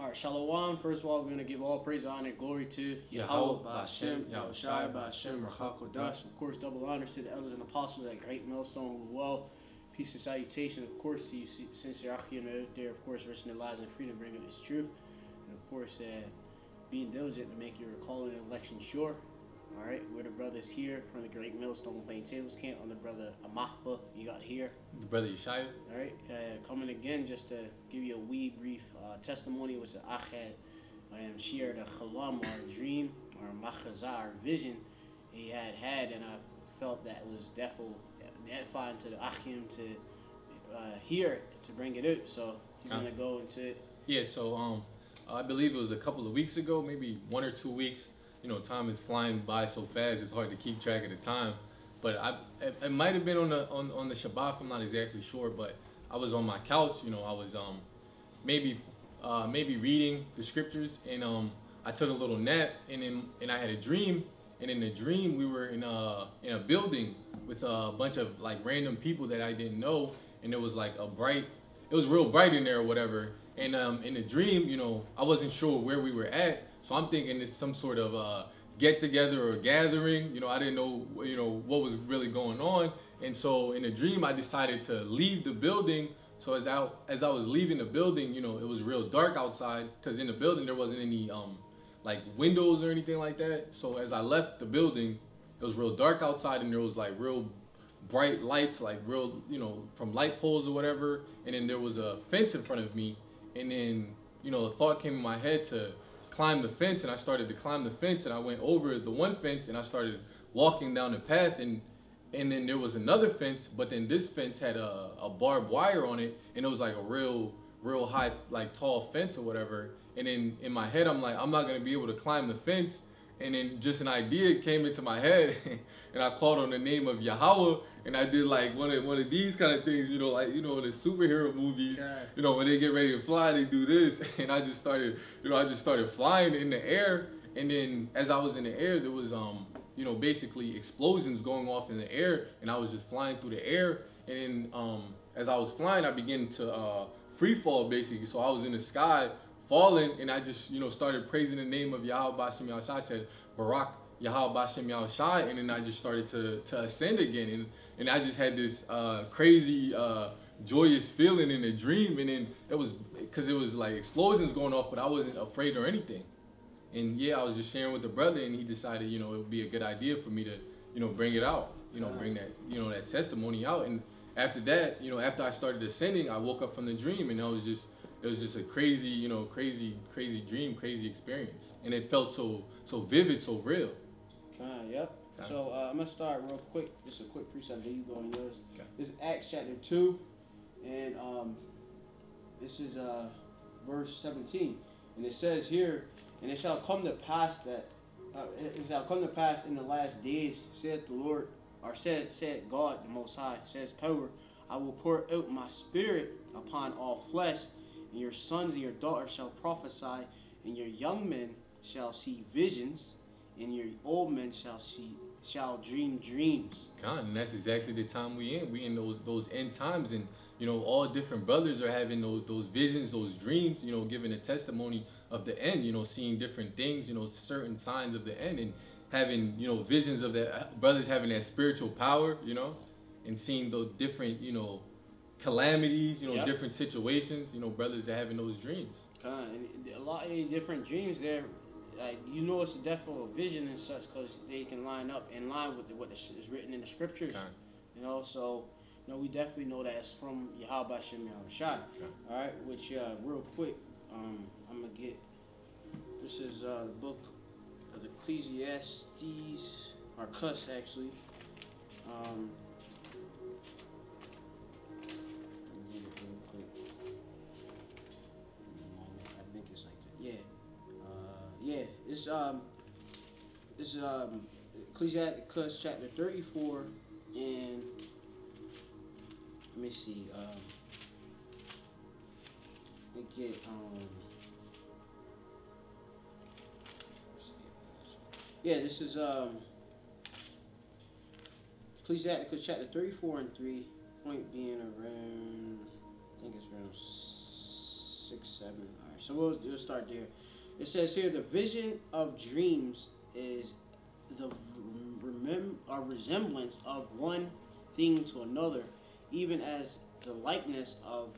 All right, Shalom. First of all, we're going to give all praise, honor, and glory to Yahweh, Ba'Shem, Yahushai, Ba'Shem, Rachakodash. Of course, double honors to the elders and apostles at Great Millstone as well. Peace and salutation, of course, to you sincere Achim out there, of course, risking their lives and freedom, bringing this truth. And of course, being diligent to make your calling and election sure. All right, we're the brothers here from the Great Millstone Plaintables camp. I'm the brother Amachba, you got here. The brother Yeshaya. All right, coming again just to give you a wee brief testimony, which the Ach had shared a chalam, our dream, or machazah, our vision he had, and I felt that was definitely edifying to the Achim to hear it, to bring it out. So he's going to go into it. Yeah, so I believe it was a couple of weeks ago, maybe 1 or 2 weeks. You know, time is flying by so fast, it's hard to keep track of the time. But it might have been on the Shabbat, I'm not exactly sure, but I was on my couch, you know, I was maybe reading the scriptures, and I took a little nap, and I had a dream, and in the dream we were in a building with a bunch of like random people that I didn't know, and it was like it was real bright in there or whatever. And in the dream, you know, I wasn't sure where we were at. So I'm thinking it's some sort of get together or gathering. You know, I didn't know, you know, what was really going on. And so in the dream, I decided to leave the building. So as I was leaving the building, you know, it was real dark outside because in the building there wasn't any like windows or anything like that. So as I left the building, it was real dark outside, and there was like real bright lights, like real, you know, from light poles or whatever. And then there was a fence in front of me. And then, you know, a thought came in my head to climb the fence, and I started to climb the fence, and I went over the one fence, and I started walking down the path, and then there was another fence, but then this fence had a barbed wire on it, and it was like a real high, like tall fence or whatever. And then in my head, I'm like, I'm not gonna be able to climb the fence. And then just an idea came into my head, and I called on the name of Yahweh, and I did like one of these kind of things, you know, like, you know, in the superhero movies, you know, when they get ready to fly, they do this. And I just started, you know, flying in the air. And then as I was in the air, there was, you know, basically explosions going off in the air, and I was just flying through the air. And then as I was flying, I began to free fall basically. So I was in the sky, falling, and I just, you know, started praising the name of Yahweh Ba'Shem Yahushai. I said, Barak Yahweh Ba'Shem Yahushai, and then I just started to ascend again, and I just had this crazy joyous feeling in the dream. And then it was because it was like explosions going off, but I wasn't afraid or anything. And yeah, I was just sharing with the brother, and he decided, you know, it would be a good idea for me to, you know, bring it out, you know, bring that, you know, that testimony out. And after that, you know, after I started ascending, I woke up from the dream, and it was just a crazy, you know, crazy dream, crazy experience. And it felt so vivid, so real. Yep. So I'm going to start real quick. Just a quick precept. There you go on yours. Okay. This is Acts chapter 2. And this is verse 17. And it says here, and it shall come to pass that, it shall come to pass in the last days, saith the Lord, or said God the Most High, says power, I will pour out my spirit upon all flesh, and your sons and your daughters shall prophesy, and your young men shall see visions, and your old men shall dream dreams. God, and that's exactly the time we in. We in those end times, and you know, all different brothers are having those visions, those dreams, you know, giving a testimony of the end, you know, seeing different things, you know, certain signs of the end, and having, you know, visions of that, brothers having that spiritual power, you know, and seeing those different, you know, calamities, you know, different situations, you know, brothers are having those dreams. And a lot of these different dreams there, like, you know, it's a definite vision and such, because they can line up in line with what is written in the scriptures. You know, so, you know, we definitely know that it's from Yahweh Ba'Shem Yahushai. All right, which real quick, I'm gonna get. This is the book of Ecclesiastes, or Cuss actually. Yeah, it's Ecclesiastes chapter 34, and let me see. We get yeah, this is Ecclesiastes chapter 34 and 3. Point being around, I think it's around 6, 7. All right, so we'll start there. It says here, the vision of dreams is the resemblance of one thing to another, even as the likeness of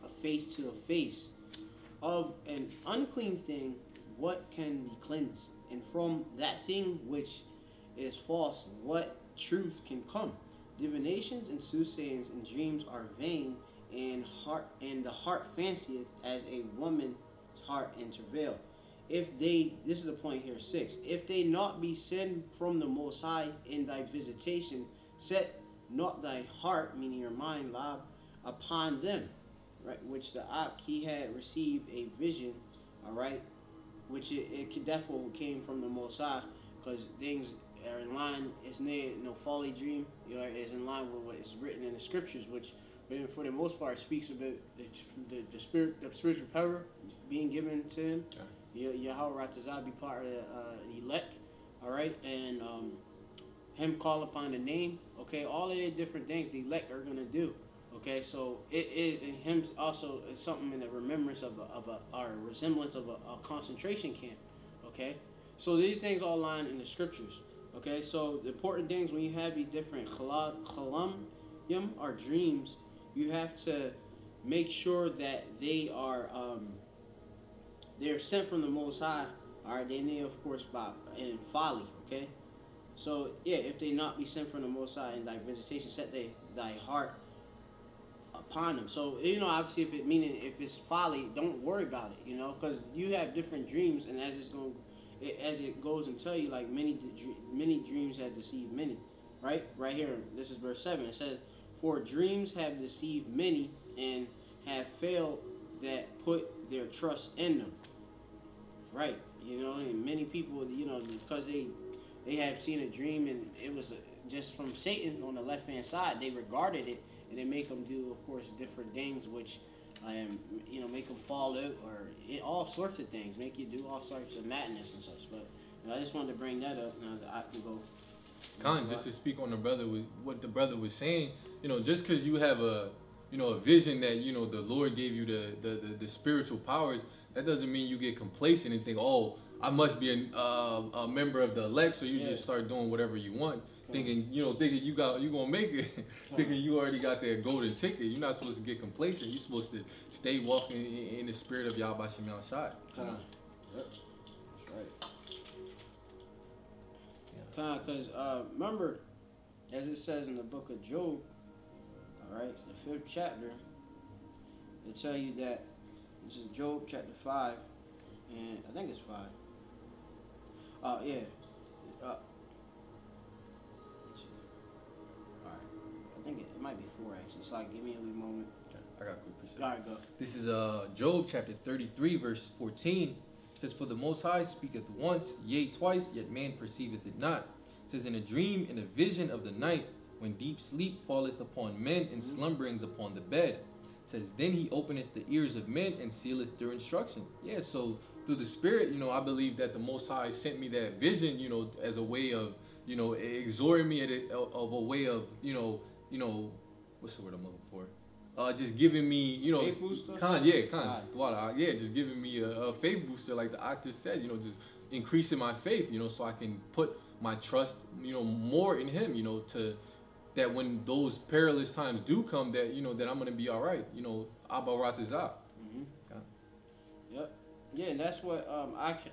a face to a face. Of an unclean thing, what can be cleansed? And from that thing which is false, what truth can come? Divinations and soothsayings and dreams are vain, and the heart fancieth as a woman's heart in travail. If they, this is the point here, 6. If they not be sent from the Most High in thy visitation, set not thy heart, meaning your mind, lab, upon them, right? Which the Ak, he had received a vision, all right, which it definitely came from the Most High, because things are in line. It's no folly dream, you know, it's in line with what is written in the scriptures, which for the most part speaks about the spiritual power being given to him. Yahweh Ratazah be part of the elect, all right, and him call upon the name, okay, all of the different things the elect are gonna do, okay. So it is, and him also is something in the remembrance of or resemblance of a concentration camp, okay. So these things all line in the scriptures, okay. So the important things when you have these different chalam or dreams, you have to make sure that they are they're sent from the Most High. All right, they of course in folly. Okay, so yeah, if they not be sent from the Most High in thy visitation, set thy heart upon them. So you know, obviously, if it's folly, don't worry about it. You know, because you have different dreams, and as it goes and tell you, like many dreams have deceived many. Right here, this is verse 7. It says, "For dreams have deceived many, and have failed that put their trust in them." Right, you know, and many people, you know, because they have seen a dream and it was just from Satan on the left hand side, they regarded it, and they make them do, of course, different things, which, you know, make them fall out, or all sorts of things, make you do all sorts of madness and such. But you know, I just wanted to bring that up. Now that I can go. Khan, just to speak on what the brother was saying, you know, just because you have a vision that, you know, the Lord gave you the spiritual powers, that doesn't mean you get complacent and think, oh, I must be a member of the elect, so you just start doing whatever you want, thinking you gonna make it, thinking you already got that golden ticket. You're not supposed to get complacent. You're supposed to stay walking in the spirit of Yahweh Shem Yahweh Shai. Yep, that's right. Because remember, as it says in the book of Job, all right, the 5th chapter, it tell you that this is Job chapter 5, and I think it's 5. Yeah. All right, I think it might be 4 actually. So give me a wee moment. Okay. I got a quick precept. All right, go. This is Job chapter 33, verse 14. It says, "For the Most High speaketh once, yea twice, yet man perceiveth it not." It says, "In a dream, in a vision of the night, when deep sleep falleth upon men, and slumberings upon the bed." It says, "Then he openeth the ears of men, and sealeth their instruction." Yeah, so through the Spirit, you know, I believe that the Most High sent me that vision, you know, as a way of, you know, exhorting me of a way of, you know, what's the word I'm looking for? Just giving me, you know, faith booster? Just giving me a faith booster, like the actor said, you know, just increasing my faith, you know, so I can put my trust, you know, more in Him, you know, to that when those perilous times do come, that, you know, that I'm gonna be all right, you know, Abba Ratazah. Yep. Yeah, and that's what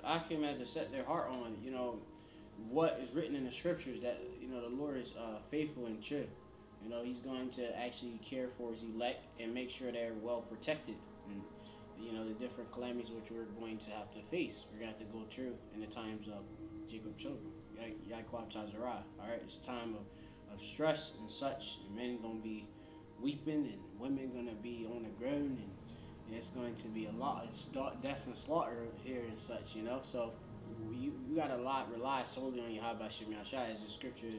Akim had to set their heart on, you know, what is written in the scriptures, that, you know, the Lord is faithful and true. You know, He's going to actually care for His elect and make sure they're well protected. And, you know, the different calamities which we're going to have to face, we're going to have to go through in the times of Jacob's children. Yaquab Tazarah. All right, it's a time of stress and such. And men going to be weeping, and women going to be on the ground, and it's going to be a lot. It's death and slaughter here and such, you know. So you got to rely solely on Yahweh Shem Yahshai, as the scripture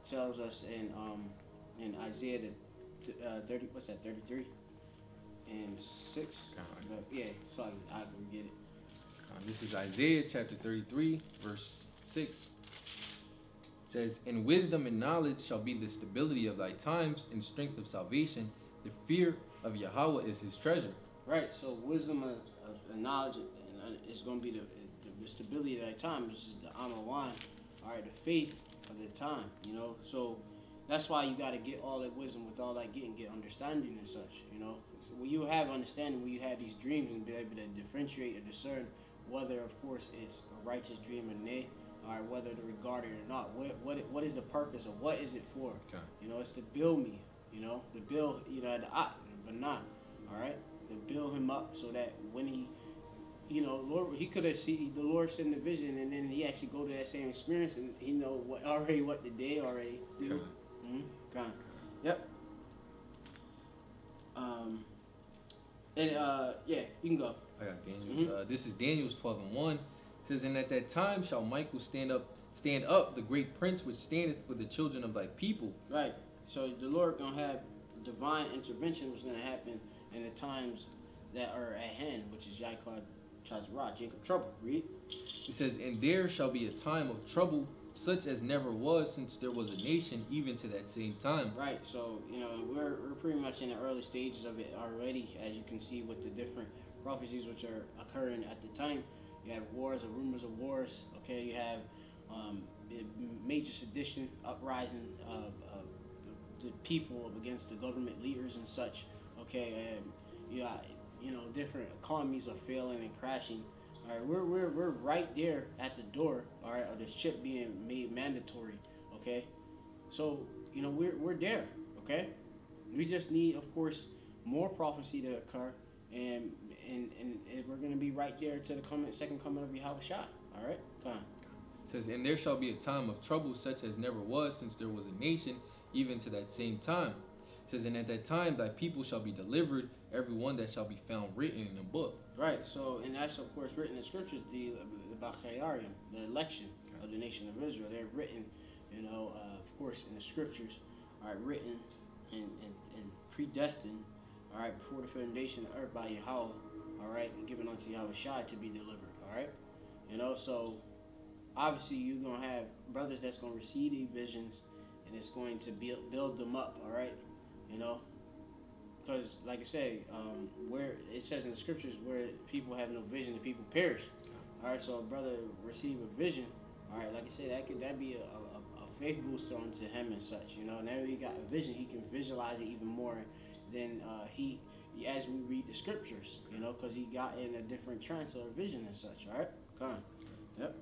tells us in Isaiah 30, what's that, 33 and 6? Yeah, so I can get it. This is Isaiah chapter 33, verse 6. It says, "And wisdom and knowledge shall be the stability of thy times, and strength of salvation. The fear of Yahweh is his treasure." Right. So wisdom of knowledge is going to be the stability of that time. This is the Amawan, all right, the faith of the time. You know, so that's why you got to get all that wisdom with all that get understanding and such. You know, so when you have understanding, when you have these dreams and be able to differentiate or discern whether, of course, it's a righteous dream or nay, or whether to regard it or not. What is the purpose of what is it for? Okay. You know, it's to build me. You know, to build. You know, but not. All right, to build him up so that when he, you know, Lord, he could have seen the Lord send the vision, and then he actually go to that same experience, and he know what the day already do. Okay. Gone. Yep. And yeah, you can go. I got Daniel. This is Daniel's 12:1. It says, and at that time shall Michael stand up, the great prince which standeth for the children of thy people. Right. So the Lord gonna have divine intervention was gonna happen in the times that are at hand, which is Yaakov Chazra, Jacob trouble. Read. It says, and there shall be a time of trouble, such as never was since there was a nation, even to that same time. Right. So you know we're pretty much in the early stages of it already, as you can see with the different prophecies which are occurring at the time. You have wars or rumors of wars. Okay. You have major sedition, uprising of the people against the government leaders and such. Okay. And you got, you know, different economies are failing and crashing. All right, we're right there at the door. All right, of this chip being made mandatory. Okay, so you know we're there. Okay, we just need, of course, more prophecy to occur, and we're gonna be right there to the second coming of Yahweh. All right, come on. It says, and there shall be a time of trouble such as never was since there was a nation, even to that same time. It says, and at that time thy people shall be delivered, every one that shall be found written in a book. Right. So, and that's of course written in scriptures, the Bachayarim, the election of the nation of Israel. They're written, you know, of course, in the scriptures, all right, written and predestined, all right, before the foundation of earth by Yahweh, all right, and given unto Yahweh Shai to be delivered, all right, you know. So, obviously, you're gonna have brothers that's gonna receive these visions, and it's going to build them up, all right, you know. Because, like I say, where it says in the scriptures, where people have no vision, the people perish. All right, so a brother receive a vision. All right, like I said, that be a faith booster onto him and such. You know, now he got a vision, he can visualize it even more than he as we read the scriptures. You know, because he got in a different trance or vision and such. All right, come on. Yep.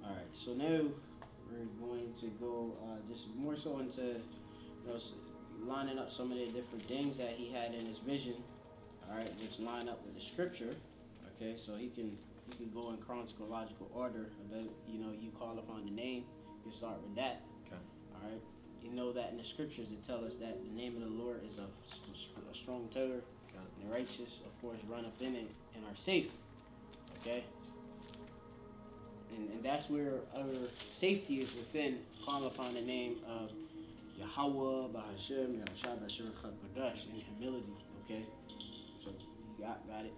All right, so now we're going to go just more so into, you know, lining up some of the different things that he had in his vision, all right, which line up with the scripture, okay, so he can go in chronological order. About, you know, you call upon the name, you start with that, okay, all right. You know that in the scriptures it tell us that the name of the Lord is a strong tower, okay, and the righteous, of course, run up in it and are safe, okay. And that's where our safety is within calling upon the name of Yahweh, Bahashem, Yahushua, Bashir, Chakadash, in humility, okay? So, you got it.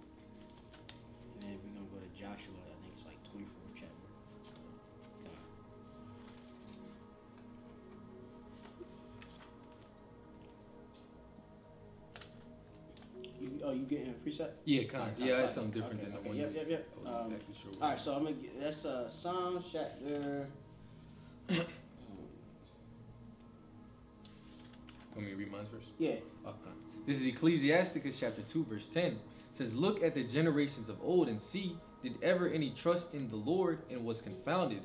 And then we're going to go to Joshua, I think it's like 24th chapter. Okay. You getting a preset? Yeah, kind of. Yeah, that's something different than the one. Yep. Exactly sure. All right, so I'm going to get, that's Psalm chapter... Want me to read mine first? Yeah. Okay. This is Ecclesiasticus chapter 2, verse 10. It says, look at the generations of old and see, did ever any trust in the Lord and was confounded?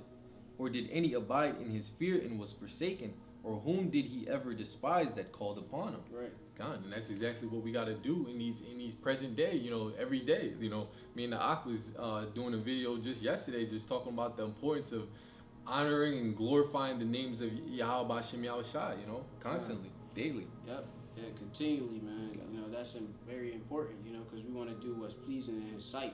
Or did any abide in his fear and was forsaken? Or whom did he ever despise that called upon him? Right. God, and that's exactly what we got to do in these present day, you know, every day. You know, me and the Ak was doing a video just yesterday, just talking about the importance of honoring and glorifying the names of Yahweh Bashem Yahushua, you know, constantly. Daily. Yep. Yeah, continually, man. You know, that's very important, you know, because we want to do what's pleasing in his sight,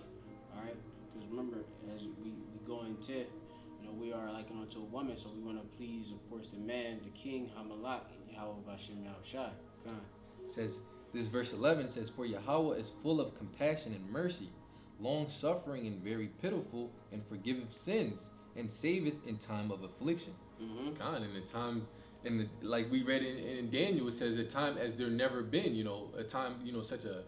all right? Because remember, as we go into, you know, we are like unto a woman, so we want to please, of course, the man, the king, Hamalak, Yahweh Bashem Yahushua. Says, this verse 11 says, for Yahweh is full of compassion and mercy, long-suffering and very pitiful, and forgiveth sins, and saveth in time of affliction. Mm-hmm. God, in the time, And like we read in Daniel, it says a time as there never been, a time, such a,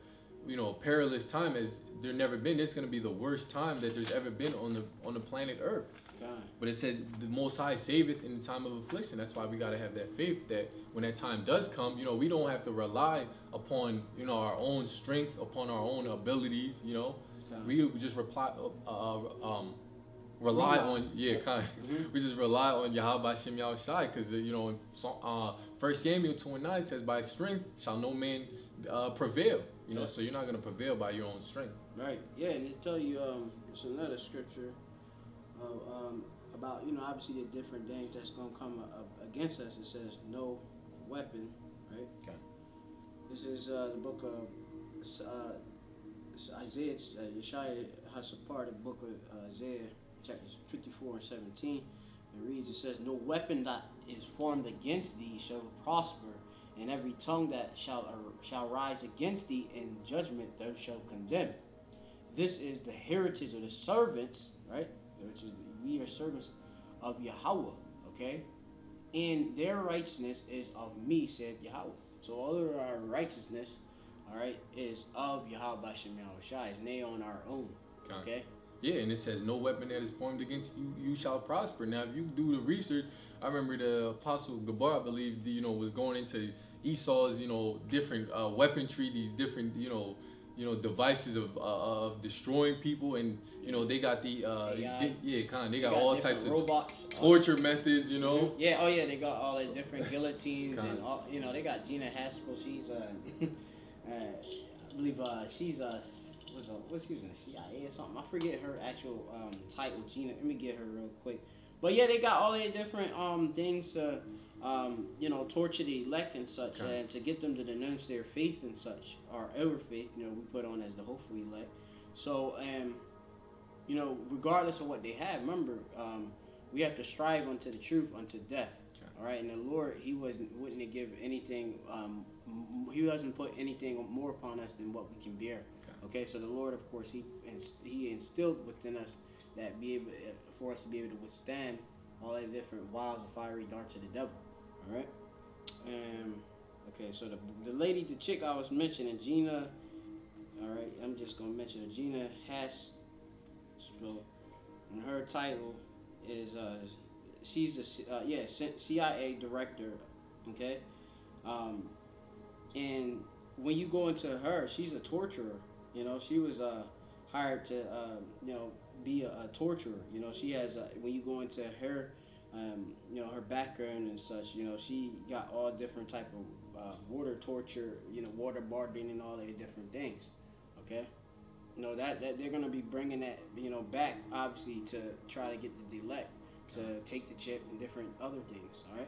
perilous time as there never been. It's going to be the worst time that there's ever been on the planet Earth. God. But it says the Most High saveth in the time of affliction. That's why we got to have that faith that when that time does come, we don't have to rely upon, our own strength, upon our own abilities, God. We just rely on, we just rely on Yahweh Shem Yahushai, because in 1 Samuel 2:9 says, by strength shall no man prevail, so you're not going to prevail by your own strength. Right, yeah, and it tell you, it's another scripture about, obviously the different things that's going to come against us. It says, no weapon, right? Okay. This is the book of Isaiah, Yeshaya has a part of the book of Isaiah, chapters 54 and 17. It reads, it says, no weapon that is formed against thee shall prosper, and every tongue that shall rise against thee in judgment thou shalt condemn. This is the heritage of the servants, right? Which is, we are servants of Yahweh, okay? And their righteousness is of me, said Yahweh. So all of our righteousness, all right, is of Yahweh Bashem Yahushai. It's nay on our own, okay? Yeah, and it says, no weapon that is formed against you, you shall prosper. Now, if you do the research, I remember the Apostle Gabar, I believe, was going into Esau's, different weaponry, these different, devices of destroying people, and they got the they got all types of robots, torture methods, Yeah, oh yeah, they got all the different guillotines and all, they got Gina Haspel. She's I believe she's what's she was in the CIA or something. I forget her actual title. Gina, let me get her real quick. But yeah, they got all the different things to torture the elect and such, and to get them to denounce their faith and such, or our faith, we put on as the hopeful elect. So, regardless of what they have, remember, we have to strive unto the truth, unto death. All right, and the Lord, He wouldn't give anything. He doesn't put anything more upon us than what we can bear. Okay, so the Lord, of course, He instilled within us that for us to be able to withstand all the different wiles and fiery darts of the devil. All right. Okay, so the lady, the chick I was mentioning, Gina. All right, I'm just gonna mention her. Gina Haspel, and her title is she's the CIA director. Okay. And when you go into her, she's a torturer. She was hired to be a torturer. She has when you go into her. Her background and such, she got all different type of water torture, waterboarding and all the different things, okay? That they're going to be bringing that, back, obviously, to try to get the elect to take the chip and different other things, all right?